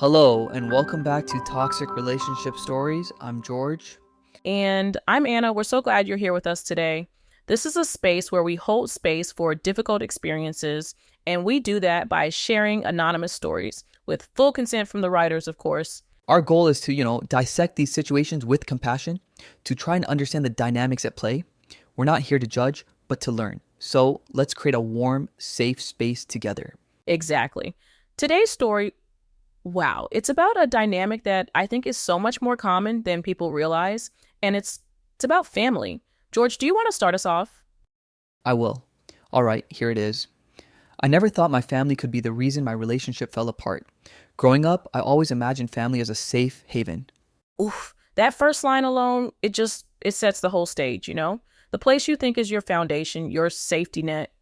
Hello, and welcome back to Toxic Relationship Stories. I'm George. And I'm Anna. We're so glad you're here with us today. This is a space where we hold space for difficult experiences, and we do that by sharing anonymous stories with full consent from the writers, of course. Our goal is to, dissect these situations with compassion, to try and understand the dynamics at play. We're not here to judge, but to learn. So let's create a warm, safe space together. Exactly. Today's story, wow, it's about a dynamic that I think is so much more common than people realize, and it's about family. George, do you want to start us off? I will. All right, here it is. I never thought my family could be the reason my relationship fell apart. Growing up, I always imagined family as a safe haven. Oof, that first line alone, it sets the whole stage, you know? The place you think is your foundation, your safety net.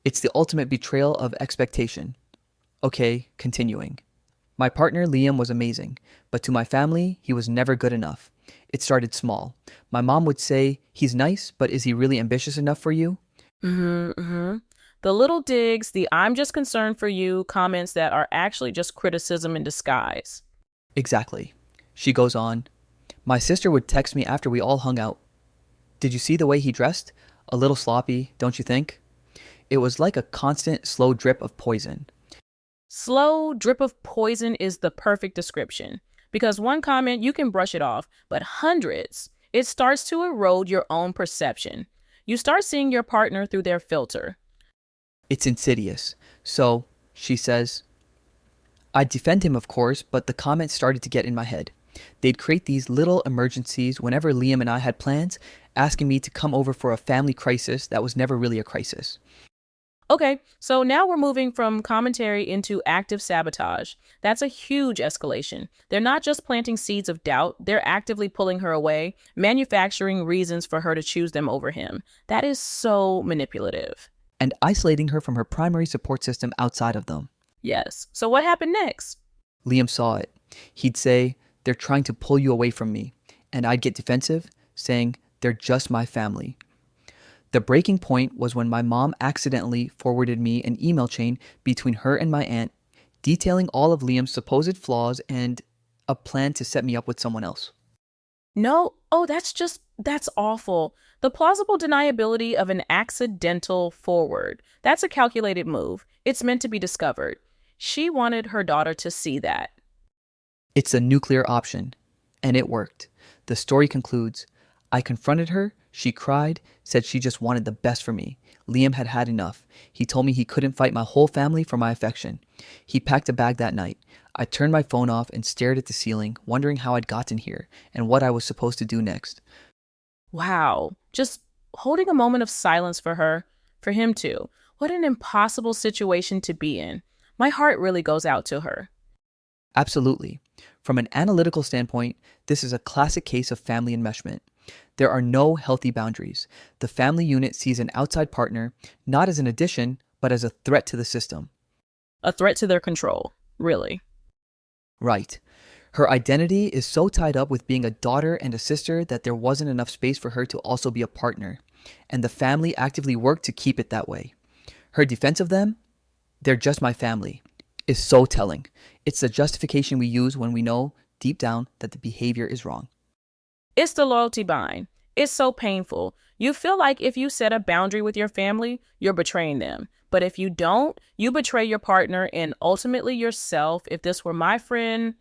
It's the ultimate betrayal of expectation. Okay, continuing. My partner Liam was amazing, but to my family, he was never good enough. It started small. My mom would say, "He's nice, but is he really ambitious enough for you?" Mm-hmm. The little digs, the "I'm just concerned for you" comments that are actually just criticism in disguise. Exactly. She goes on. My sister would text me after we all hung out. "Did you see the way he dressed? A little sloppy, don't you think?" It was like a constant, slow drip of poison. Slow drip of poison is the perfect description. Because one comment, you can brush it off, but hundreds, it starts to erode your own perception. You start seeing your partner through their filter. It's insidious. So, she says, I'd defend him, of course, but the comments started to get in my head. They'd create these little emergencies whenever Liam and I had plans, asking me to come over for a family crisis that was never really a crisis. Okay, so now we're moving from commentary into active sabotage. That's a huge escalation. They're not just planting seeds of doubt, they're actively pulling her away, manufacturing reasons for her to choose them over him. That is so manipulative. And isolating her from her primary support system outside of them. Yes. So what happened next? Liam saw it. He'd say, "They're trying to pull you away from me." And I'd get defensive, saying, "They're just my family." The breaking point was when my mom accidentally forwarded me an email chain between her and my aunt, detailing all of Liam's supposed flaws and a plan to set me up with someone else. No, oh, that's awful. The plausible deniability of an accidental forward. That's a calculated move. It's meant to be discovered. She wanted her daughter to see that. It's a nuclear option. And it worked. The story concludes, I confronted her, she cried, said she just wanted the best for me. Liam had had enough. He told me he couldn't fight my whole family for my affection. He packed a bag that night. I turned my phone off and stared at the ceiling, wondering how I'd gotten here and what I was supposed to do next. Wow. Just holding a moment of silence for her, for him too. What an impossible situation to be in. My heart really goes out to her. Absolutely. From an analytical standpoint, this is a classic case of family enmeshment. There are no healthy boundaries. The family unit sees an outside partner not as an addition, but as a threat to the system. A threat to their control, really. Right. Her identity is so tied up with being a daughter and a sister that there wasn't enough space for her to also be a partner. And the family actively worked to keep it that way. Her defense of them, "They're just my family," is so telling. It's the justification we use when we know, deep down, that the behavior is wrong. It's the loyalty bind. It's so painful. You feel like if you set a boundary with your family, you're betraying them. But if you don't, you betray your partner and ultimately yourself. If this were my friend,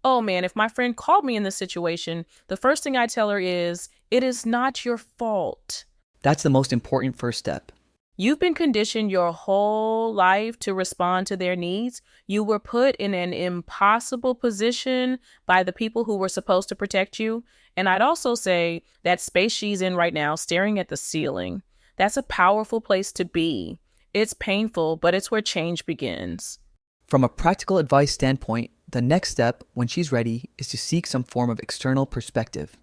oh man, if my friend called me in this situation, the first thing I tell her is, it is not your fault. That's the most important first step. You've been conditioned your whole life to respond to their needs. You were put in an impossible position by the people who were supposed to protect you. And I'd also say that space she's in right now, staring at the ceiling, that's a powerful place to be. It's painful, but it's where change begins. From a practical advice standpoint, the next step, when she's ready, is to seek some form of external perspective.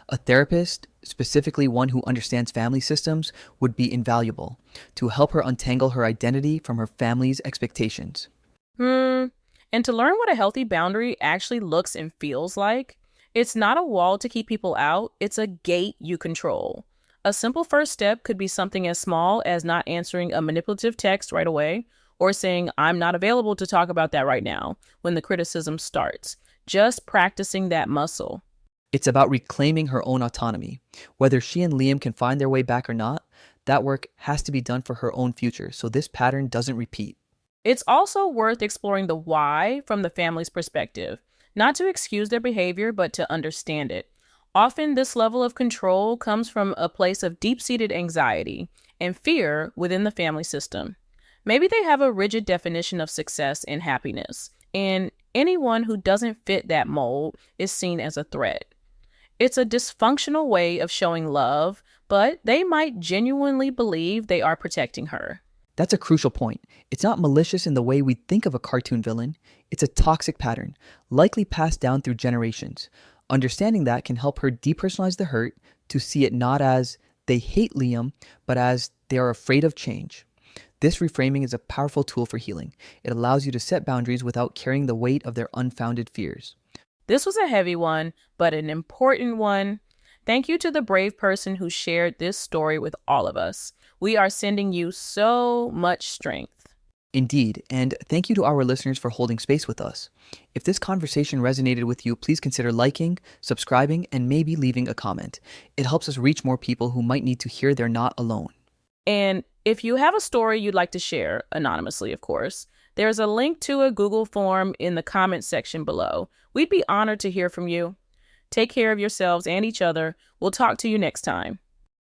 A therapist, specifically one who understands family systems, would be invaluable to help her untangle her identity from her family's expectations. And to learn what a healthy boundary actually looks and feels like, it's not a wall to keep people out, it's a gate you control. A simple first step could be something as small as not answering a manipulative text right away, or saying, I'm not available to talk about that right now when the criticism starts. Just practicing that muscle. It's about reclaiming her own autonomy. Whether she and Liam can find their way back or not, that work has to be done for her own future so this pattern doesn't repeat. It's also worth exploring the why from the family's perspective, not to excuse their behavior, but to understand it. Often, this level of control comes from a place of deep-seated anxiety and fear within the family system. Maybe they have a rigid definition of success and happiness, and anyone who doesn't fit that mold is seen as a threat. It's a dysfunctional way of showing love, but they might genuinely believe they are protecting her. That's a crucial point. It's not malicious in the way we think of a cartoon villain. It's a toxic pattern, likely passed down through generations. Understanding that can help her depersonalize the hurt to see it not as they hate Liam, but as they are afraid of change. This reframing is a powerful tool for healing. It allows you to set boundaries without carrying the weight of their unfounded fears. This was a heavy one, but an important one. Thank you to the brave person who shared this story with all of us. We are sending you so much strength. Indeed, and thank you to our listeners for holding space with us. If this conversation resonated with you, please consider liking, subscribing, and maybe leaving a comment. It helps us reach more people who might need to hear they're not alone. And if you have a story you'd like to share, anonymously, of course, there's a link to a Google form in the comments section below. We'd be honored to hear from you. Take care of yourselves and each other. We'll talk to you next time.